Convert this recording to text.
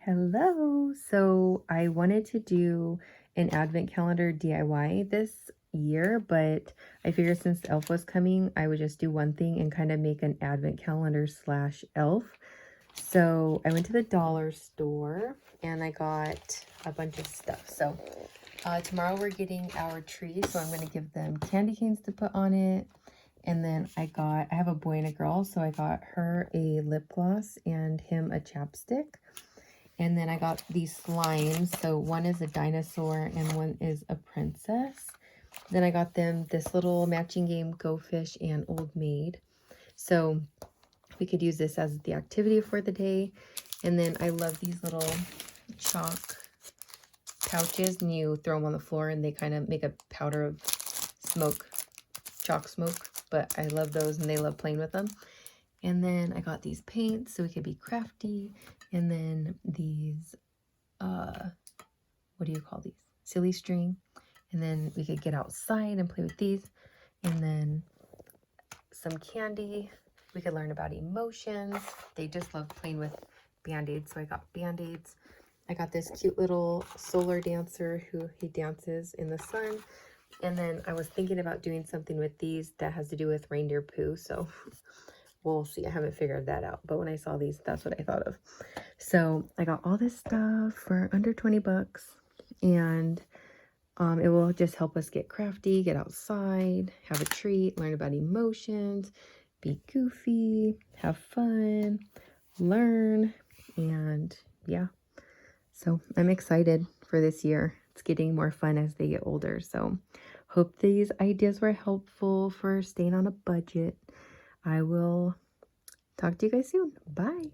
Hello. So I wanted to do an advent calendar DIY this year, but I figured since Elf was coming, I would just do one thing and kind of make an advent calendar slash Elf. So I went to the dollar store and I got a bunch of stuff. So tomorrow we're getting our tree, so I'm going to give them candy canes to put on it. And then I have a boy and a girl, so I got her a lip gloss and him a chapstick. And then I got these slimes. So one is a dinosaur and one is a princess. Then I got them this little matching game, Go Fish and Old Maid. So we could use this as the activity for the day. And then I love these little chalk pouches, and you throw them on the floor and they kind of make a powder of smoke, chalk smoke. But I love those and they love playing with them. And then I got these paints so we could be crafty. And then these, what do you call these? Silly string. And then we could get outside and play with these. And then some candy. We could learn about emotions. They just love playing with Band-Aids, so I got Band-Aids. I got this cute little solar dancer who he dances in the sun. And then I was thinking about doing something with these that has to do with reindeer poo, so we'll see. I haven't figured that out, but when I saw these, that's what I thought of. So I got all this stuff for under 20 bucks, and it will just help us get crafty, get outside, have a treat, learn about emotions, be goofy, have fun, learn, and yeah. So I'm excited for this year. It's getting more fun as they get older. So hope these ideas were helpful for staying on a budget. I will talk to you guys soon. Bye.